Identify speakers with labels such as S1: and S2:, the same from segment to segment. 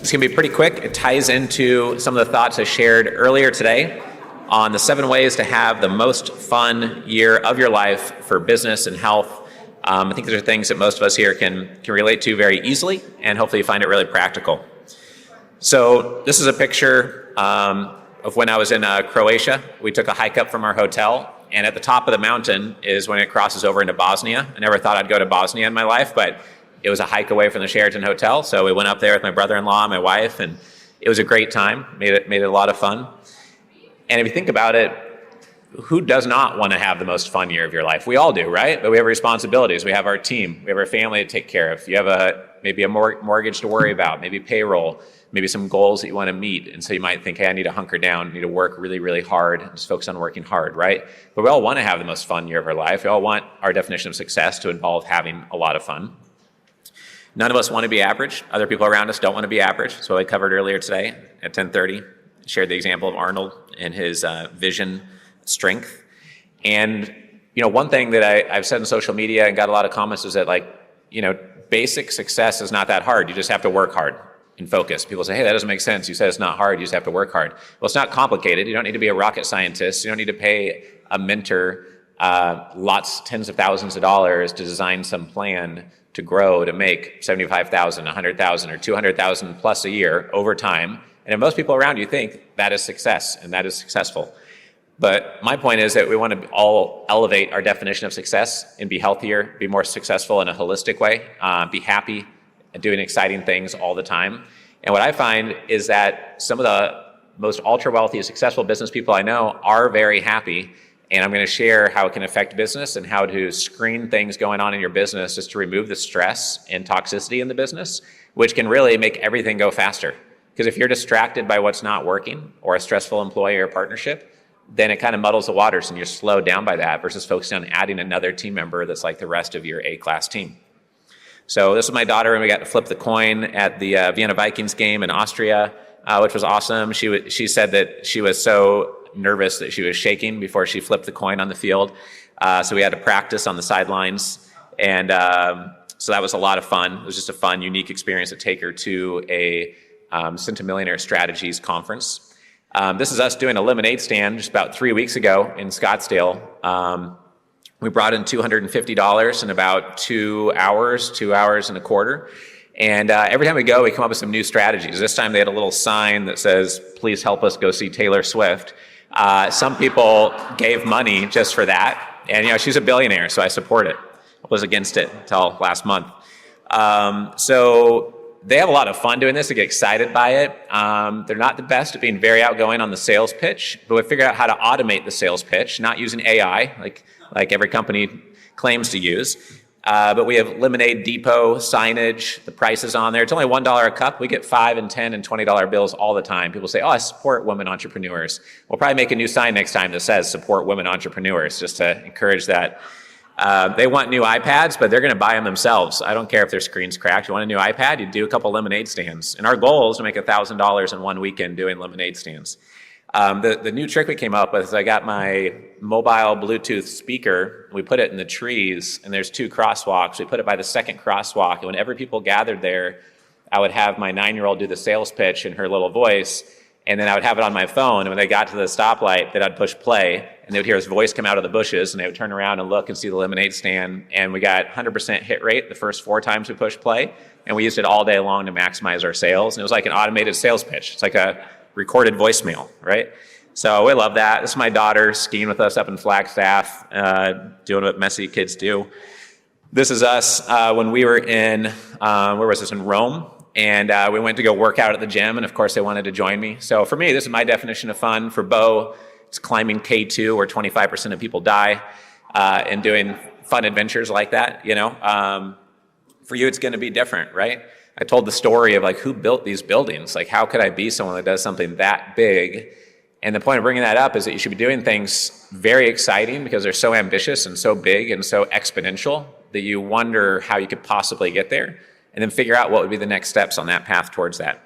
S1: It's going to be pretty quick. It ties into some of the thoughts I shared earlier today on the 7 ways to have the most fun year of your life for business and health. I think these are things that most of us here can relate to very easily, and hopefully you find it really practical. So this is a picture of when I was in Croatia. We took a hike up from our hotel, and at the top of the mountain is when it crosses over into Bosnia. I never thought I'd go to Bosnia in my life, but it was a hike away from the Sheraton Hotel, so we went up there with my brother-in-law and my wife, and it was a great time. Made it a lot of fun. And if you think about it, who does not want to have the most fun year of your life? We all do, right? But we have responsibilities. We have our team. We have our family to take care of. You have maybe a mortgage to worry about, maybe payroll, maybe some goals that you want to meet. And so you might think, hey, I need to hunker down, I need to work really, really hard, and just focus on working hard, right? But we all want to have the most fun year of our life. We all want our definition of success to involve having a lot of fun. None of us want to be average. Other people around us don't want to be average. So I covered earlier today at 10:30. Shared the example of Arnold and his vision, strength. And one thing that I've said in social media and got a lot of comments is that basic success is not that hard. You just have to work hard and focus. People say, hey, that doesn't make sense. You said it's not hard. You just have to work hard. Well, it's not complicated. You don't need to be a rocket scientist. You don't need to pay a mentor tens of thousands of dollars to design some plan to grow to make $75,000, $100,000, or $200,000 plus a year over time. And if most people around you think that is success and that is successful. But my point is that we want to all elevate our definition of success and be healthier, be more successful in a holistic way, be happy, and doing exciting things all the time. And what I find is that some of the most ultra-wealthy, successful business people I know are very happy. And I'm going to share how it can affect business and how to screen things going on in your business just to remove the stress and toxicity in the business, which can really make everything go faster. Because if you're distracted by what's not working or a stressful employee or partnership, then it kind of muddles the waters and you're slowed down by that versus focusing on adding another team member that's like the rest of your A-class team. So this is my daughter, and we got to flip the coin at the Vienna Vikings game in Austria, which was awesome. She said that she was so nervous that she was shaking before she flipped the coin on the field. So we had to practice on the sidelines. And so that was a lot of fun. It was just a fun, unique experience to take her to a Centimillionaire Strategies conference. This is us doing a lemonade stand just about 3 weeks ago in Scottsdale. We brought in $250 in about 2 hours and a quarter. And every time we go, we come up with some new strategies. This time they had a little sign that says, please help us go see Taylor Swift. Some people gave money just for that. And, she's a billionaire, so I support it. I was against it until last month. So they have a lot of fun doing this. They get excited by it. They're not the best at being very outgoing on the sales pitch, but we figured out how to automate the sales pitch, not using AI like every company claims to use. But we have Lemonade Depot signage. The price is on there. It's only $1 a cup. We get $5 and $10 and $20 bills all the time. People say, oh, I support women entrepreneurs. We'll probably make a new sign next time that says support women entrepreneurs just to encourage that. They want new iPads, but they're going to buy them themselves. I don't care if their screen's cracked. You want a new iPad? You do a couple lemonade stands. And our goal is to make $1,000 in one weekend doing lemonade stands. The new trick we came up with is I got my mobile Bluetooth speaker. We put it in the trees, and there's 2 crosswalks. We put it by the second crosswalk, and whenever people gathered there, I would have my 9-year-old do the sales pitch in her little voice, and then I would have it on my phone, and when they got to the stoplight, then I'd push play, and they would hear his voice come out of the bushes, and they would turn around and look and see the lemonade stand, and we got 100% hit rate the first 4 times we pushed play, and we used it all day long to maximize our sales, and it was like an automated sales pitch. It's like a recorded voicemail, right? So we love that. This is my daughter skiing with us up in Flagstaff, doing what messy kids do. This is us when we were in, where was this, in Rome, and we went to go work out at the gym, and of course they wanted to join me. So for me, this is my definition of fun. For Bo, it's climbing K2 where 25% of people die, and doing fun adventures like that, For you, it's going to be different, right? I told the story of who built these buildings? How could I be someone that does something that big? And the point of bringing that up is that you should be doing things very exciting because they're so ambitious and so big and so exponential that you wonder how you could possibly get there, and then figure out what would be the next steps on that path towards that.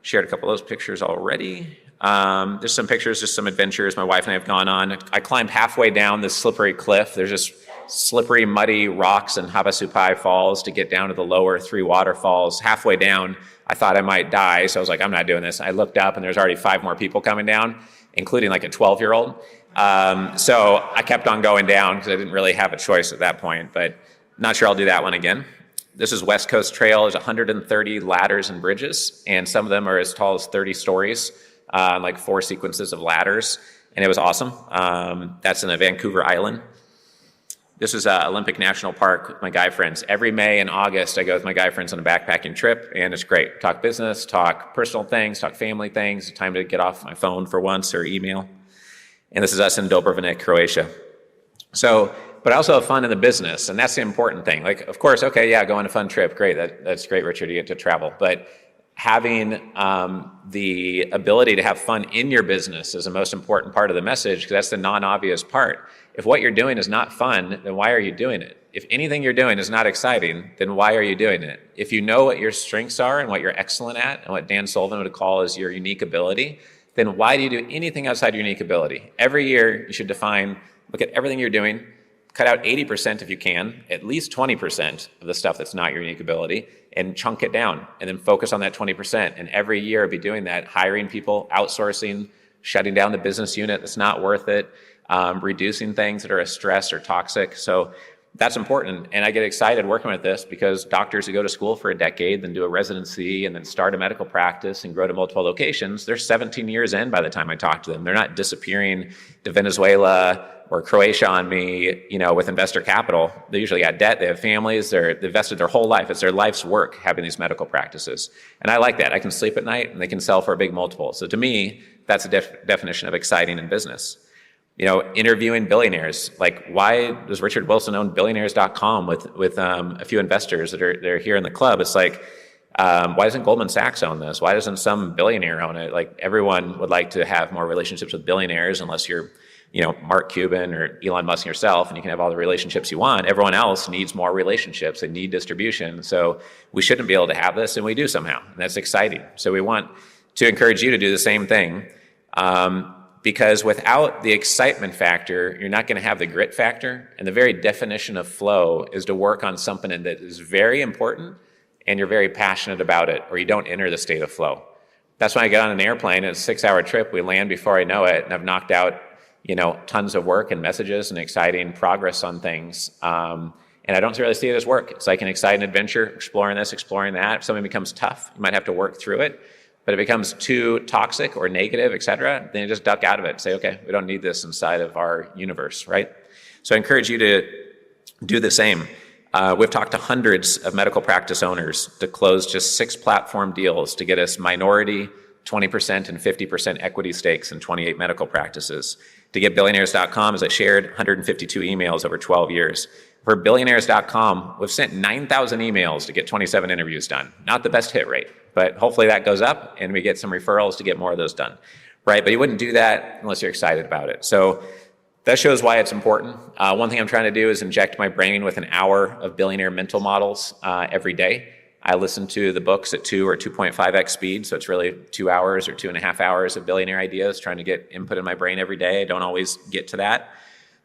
S1: Shared a couple of those pictures already. There's some pictures, just some adventures my wife and I have gone on. I climbed halfway down this slippery cliff. There's just slippery, muddy rocks in Havasupai Falls to get down to the lower 3 waterfalls. Halfway down, I thought I might die, so I was like, I'm not doing this. I looked up, and there's already 5 more people coming down, including like a 12-year-old. So I kept on going down because I didn't really have a choice at that point, but not sure I'll do that one again. This is West Coast Trail. There's 130 ladders and bridges, and some of them are as tall as 30 stories, like 4 sequences of ladders, and it was awesome. That's in Vancouver Island. This is Olympic National Park with my guy friends. Every May and August, I go with my guy friends on a backpacking trip, and it's great. Talk business, talk personal things, talk family things. Time to get off my phone for once or email. And this is us in Dobrovanik, Croatia. So, but I also have fun in the business, and that's the important thing. Like, of course, okay, yeah, go on a fun trip. Great, that's great, Richard, you get to travel. But having the ability to have fun in your business is the most important part of the message, because that's the non-obvious part. If what you're doing is not fun, then why are you doing it? If anything you're doing is not exciting, then why are you doing it? If you know what your strengths are and what you're excellent at, and what Dan Sullivan would call as your unique ability, then why do you do anything outside your unique ability? Every year, you should look at everything you're doing, cut out 80% if you can, at least 20% of the stuff that's not your unique ability, and chunk it down, and then focus on that 20%. And every year, be doing that, hiring people, outsourcing, shutting down the business unit that's not worth it, reducing things that are a stress or toxic. So that's important. And I get excited working with this because doctors who go to school for a decade, then do a residency, and then start a medical practice and grow to multiple locations, they're 17 years in by the time I talk to them. They're not disappearing to Venezuela or Croatia on me, with investor capital. They usually got debt, they have families, they've invested their whole life. It's their life's work having these medical practices. And I like that. I can sleep at night and they can sell for a big multiple. So to me, that's a definition of exciting in business. Interviewing billionaires. Like, why does Richard Wilson own billionaires.com with a few investors that are here in the club? It's like, why doesn't Goldman Sachs own this? Why doesn't some billionaire own it? Like, everyone would like to have more relationships with billionaires, unless you're, Mark Cuban or Elon Musk yourself, and you can have all the relationships you want. Everyone else needs more relationships. They need distribution. So we shouldn't be able to have this, and we do somehow. And that's exciting. So we want to encourage you to do the same thing. Because without the excitement factor, you're not going to have the grit factor. And the very definition of flow is to work on something that is very important and you're very passionate about it, or you don't enter the state of flow. That's when I get on an airplane, it's a 6-hour trip, we land before I know it, and I've knocked out, tons of work and messages and exciting progress on things. And I don't really see it as work. It's like an exciting adventure, exploring this, exploring that. If something becomes tough, you might have to work through it. But if it becomes too toxic or negative, et cetera, then you just duck out of it and say, okay, we don't need this inside of our universe, right? So I encourage you to do the same. We've talked to hundreds of medical practice owners to close just 6 platform deals to get us minority, 20% and 50% equity stakes in 28 medical practices. To get billionaires.com, as I shared, 152 emails over 12 years. For billionaires.com, we've sent 9,000 emails to get 27 interviews done. Not the best hit rate, but hopefully that goes up and we get some referrals to get more of those done, right? But you wouldn't do that unless you're excited about it. So that shows why it's important. One thing I'm trying to do is inject my brain with an hour of billionaire mental models every day. I listen to the books at 2 or 2.5x speed, so it's really 2 hours or 2.5 hours of billionaire ideas, trying to get input in my brain every day. I don't always get to that.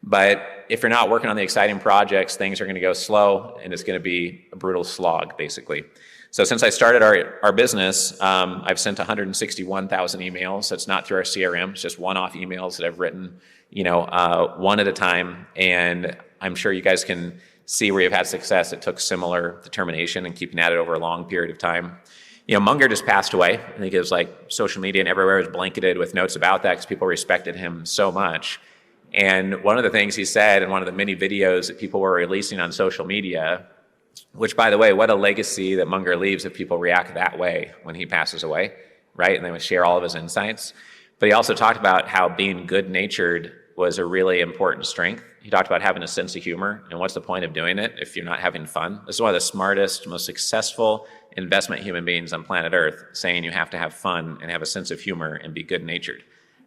S1: But if you're not working on the exciting projects, things are going to go slow, and it's going to be a brutal slog, basically. So since I started our business, I've sent 161,000 emails. That's not through our CRM. It's just one-off emails that I've written, one at a time. And I'm sure you guys can see where you've had success. It took similar determination and keeping at it over a long period of time. Munger just passed away. I think it was like social media and everywhere was blanketed with notes about that because people respected him so much. And one of the things he said in one of the many videos that people were releasing on social media, which, by the way, what a legacy that Munger leaves if people react that way when he passes away, right? And they would share all of his insights. But he also talked about how being good-natured was a really important strength. He talked about having a sense of humor, and what's the point of doing it if you're not having fun? This is one of the smartest, most successful investment human beings on planet Earth, saying you have to have fun and have a sense of humor and be good-natured,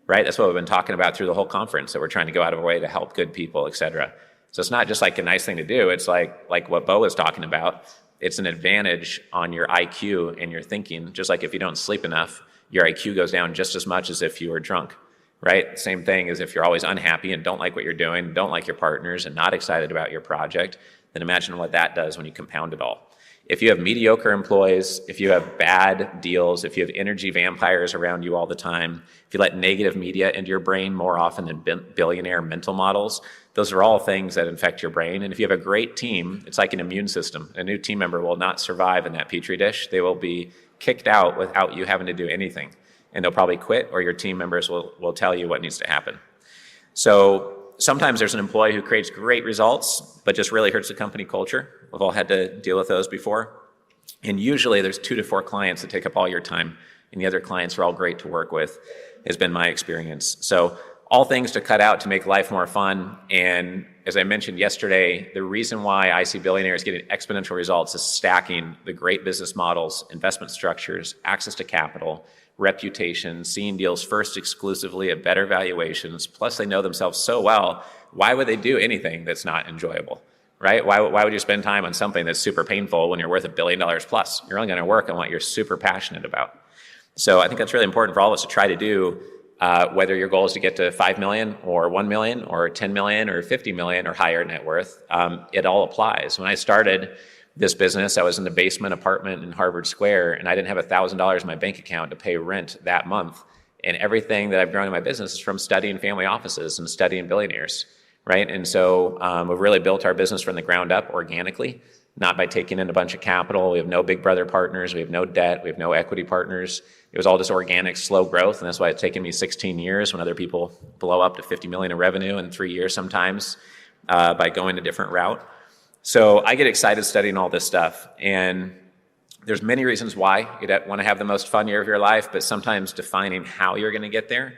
S1: right? That's what we've been talking about through the whole conference, that we're trying to go out of our way to help good people, et cetera. So it's not just like a nice thing to do. It's like what Bo was talking about. It's an advantage on your IQ and your thinking. Just like if you don't sleep enough, your IQ goes down just as much as if you were drunk. right? Same thing as if you're always unhappy and don't like what you're doing, don't like your partners and not excited about your project, then imagine what that does when you compound it all. If you have mediocre employees, if you have bad deals, if you have energy vampires around you all the time, if you let negative media into your brain more often than billionaire mental models, those are all things that infect your brain. And if you have a great team, it's like an immune system. A new team member will not survive in that petri dish. They will be kicked out without you having to do anything. And they'll probably quit, or your team members will tell you what needs to happen. So sometimes there's an employee who creates great results, but just really hurts the company culture. We've all had to deal with those before. And usually there's 2 to 4 clients that take up all your time, and the other clients are all great to work with, has been my experience. So all things to cut out to make life more fun. And as I mentioned yesterday, the reason why I see billionaires getting exponential results is stacking the great business models, investment structures, access to capital, reputation, seeing deals first exclusively at better valuations, plus they know themselves so well, why would they do anything that's not enjoyable, right? Why would you spend time on something that's super painful when you're worth $1 billion plus? You're only going to work on what you're super passionate about. So I think that's really important for all of us to try to do, whether your goal is to get to 5 million or 1 million or 10 million or 50 million or higher net worth. It all applies. When I started this business, I was in the basement apartment in Harvard Square, and I didn't have $1,000 in my bank account to pay rent that month. And everything that I've grown in my business is from studying family offices and studying billionaires, right? And so we've really built our business from the ground up organically, not by taking in a bunch of capital. We have no big brother partners. We have no debt. We have no equity partners. It was all just organic, slow growth, and that's why it's taken me 16 years when other people blow up to 50 million in revenue in 3 years sometimes by going a different route. So I get excited studying all this stuff, and there's many reasons why you want to have the most fun year of your life, but sometimes defining how you're going to get there,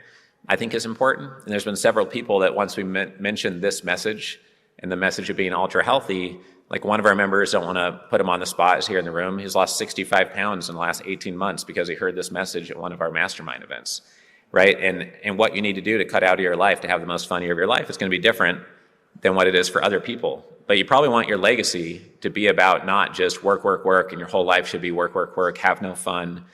S1: I think, is important. And there's been several people that once we mentioned this message and the message of being ultra healthy, like one of our members, don't want to put him on the spot, is here in the room. He's lost 65 pounds in the last 18 months because he heard this message at one of our mastermind events, right? And what you need to do to cut out of your life to have the most fun year of your life is going to be different than what it is for other people. But you probably want your legacy to be about not just work, work, work, and your whole life should be work, work, work, have no fun,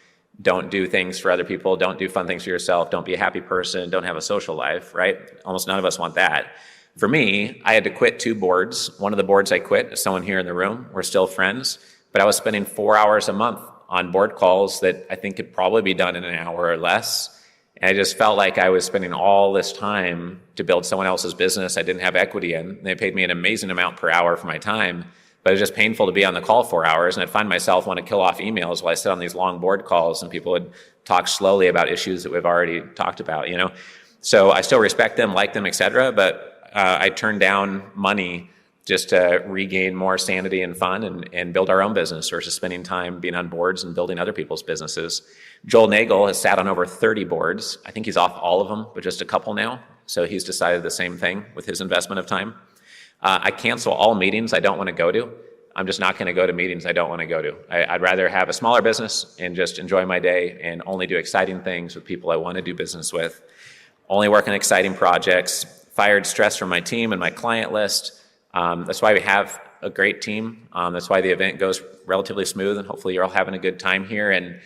S1: don't do things for other people, don't do fun things for yourself, don't be a happy person, don't have a social life, right? Almost none of us want that. For me, I had to quit 2 boards. One of the boards I quit is someone here in the room. We're still friends, but I was spending 4 hours a month on board calls that I think could probably be done in an hour or less. And I just felt like I was spending all this time to build someone else's business I didn't have equity in. They paid me an amazing amount per hour for my time, but it was just painful to be on the call 4 hours. And I'd find myself want to kill off emails while I sit on these long board calls, and people would talk slowly about issues that we've already talked about, you know? So I still respect them, like them, et cetera, but I turned down money just to regain more sanity and fun and build our own business versus spending time being on boards and building other people's businesses. Joel Nagel has sat on over 30 boards. I think he's off all of them, but just a couple now. So he's decided the same thing with his investment of time. I cancel all meetings I don't want to go to. I'm just not going to go to meetings I don't want to go to. I'd rather have a smaller business and just enjoy my day and only do exciting things with people I want to do business with. Only work on exciting projects. Fired stress from my team and my client list. That's why we have a great team. That's why the event goes relatively smooth, and hopefully you're all having a good time here. And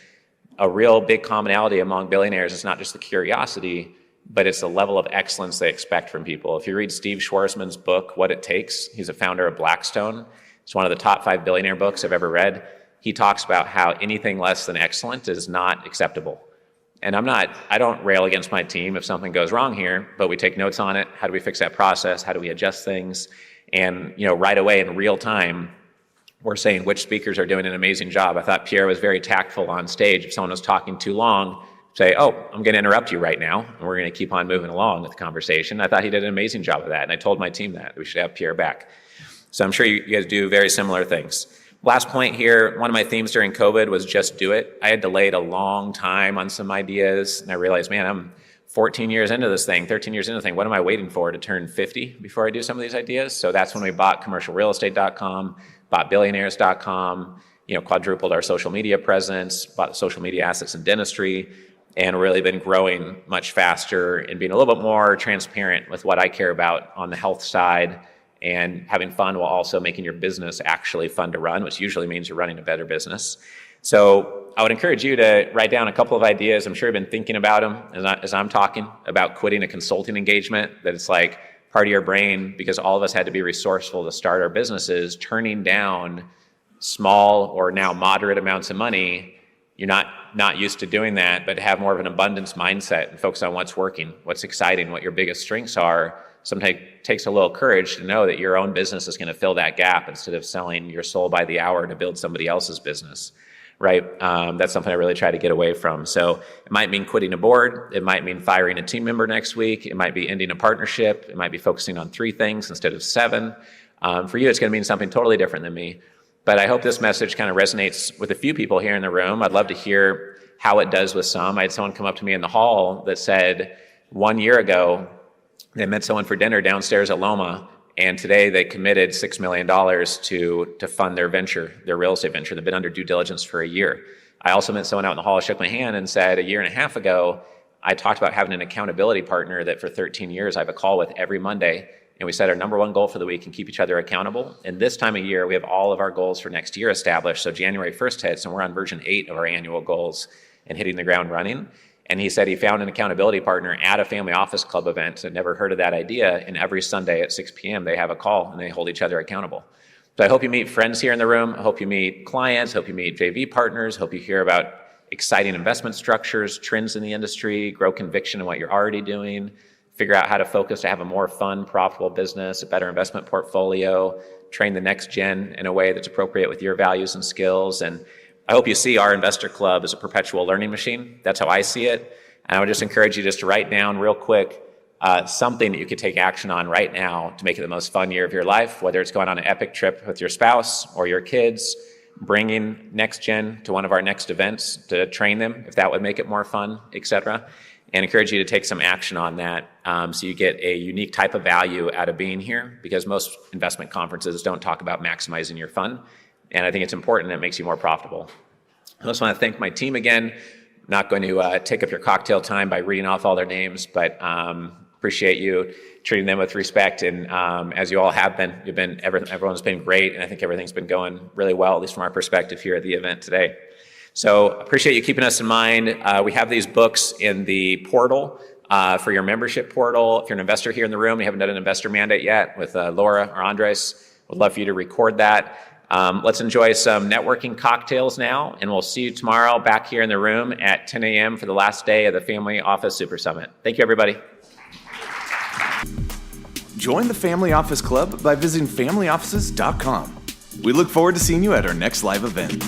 S1: a real big commonality among billionaires is not just the curiosity, but it's the level of excellence they expect from people. If you read Steve Schwarzman's book, What It Takes, he's a founder of Blackstone. It's one of the top 5 billionaire books I've ever read. He talks about how anything less than excellent is not acceptable. And I don't rail against my team if something goes wrong here, but we take notes on it. How do we fix that process? How do we adjust things? And, right away in real time, we're saying which speakers are doing an amazing job. I thought Pierre was very tactful on stage. If someone was talking too long, say, oh, I'm going to interrupt you right now, and we're going to keep on moving along with the conversation. I thought he did an amazing job of that, and I told my team that we should have Pierre back. So I'm sure you guys do very similar things. Last point here, one of my themes during COVID was just do it. I had delayed a long time on some ideas, and I realized, man, I'm 14 years into this thing, 13 years into the thing. What am I waiting for to turn 50 before I do some of these ideas? So that's when we bought commercialrealestate.com, bought billionaires.com, quadrupled our social media presence, bought social media assets in dentistry, and really been growing much faster and being a little bit more transparent with what I care about on the health side, and having fun while also making your business actually fun to run, which usually means you're running a better business. So I would encourage you to write down a couple of ideas. I'm sure you've been thinking about them as I'm talking about quitting a consulting engagement, that it's like part of your brain, because all of us had to be resourceful to start our businesses, turning down small or now moderate amounts of money. You're not used to doing that, but have more of an abundance mindset and focus on what's working, what's exciting, what your biggest strengths are. Sometimes it takes a little courage to know that your own business is going to fill that gap instead of selling your soul by the hour to build somebody else's business, right? That's something I really try to get away from. So it might mean quitting a board. It might mean firing a team member next week. It might be ending a partnership. It might be focusing on 3 things instead of 7. For you, it's going to mean something totally different than me. But I hope this message kind of resonates with a few people here in the room. I'd love to hear how it does with some. I had someone come up to me in the hall that said 1 year ago, they met someone for dinner downstairs at Loma, and today they committed $6 million to fund their venture, their real estate venture. They've been under due diligence for a year. I also met someone out in the hall, shook my hand, and said 1.5 years ago, I talked about having an accountability partner that for 13 years I have a call with every Monday. And we set our number 1 goal for the week and keep each other accountable. And this time of year, we have all of our goals for next year established. So January 1st hits, and we're on version 8 of our annual goals and hitting the ground running. And he said he found an accountability partner at a family office club event. I'd never heard of that idea. And every Sunday at 6 p.m., they have a call and they hold each other accountable. So I hope you meet friends here in the room. I hope you meet clients. I hope you meet JV partners. I hope you hear about exciting investment structures, trends in the industry, grow conviction in what you're already doing, figure out how to focus to have a more fun, profitable business, a better investment portfolio, train the next gen in a way that's appropriate with your values and skills. And I hope you see our investor club as a perpetual learning machine. That's how I see it. And I would just encourage you just to write down real quick something that you could take action on right now to make it the most fun year of your life, whether it's going on an epic trip with your spouse or your kids, bringing next gen to one of our next events to train them, if that would make it more fun, etc. And encourage you to take some action on that so you get a unique type of value out of being here, because most investment conferences don't talk about maximizing your fun. And I think it's important that it makes you more profitable. I also want to thank my team again. I'm not going to take up your cocktail time by reading off all their names, but appreciate you treating them with respect. And as you all have been, everyone's been great. And I think everything's been going really well, at least from our perspective here at the event today. So appreciate you keeping us in mind. We have these books in the portal for your membership portal. If you're an investor here in the room, you haven't done an investor mandate yet with Laura or Andres, would love for you to record that. Let's enjoy some networking cocktails now, and we'll see you tomorrow back here in the room at 10 a.m. for the last day of the Family Office Super Summit. Thank you, everybody.
S2: Join the Family Office Club by visiting familyoffices.com. We look forward to seeing you at our next live event.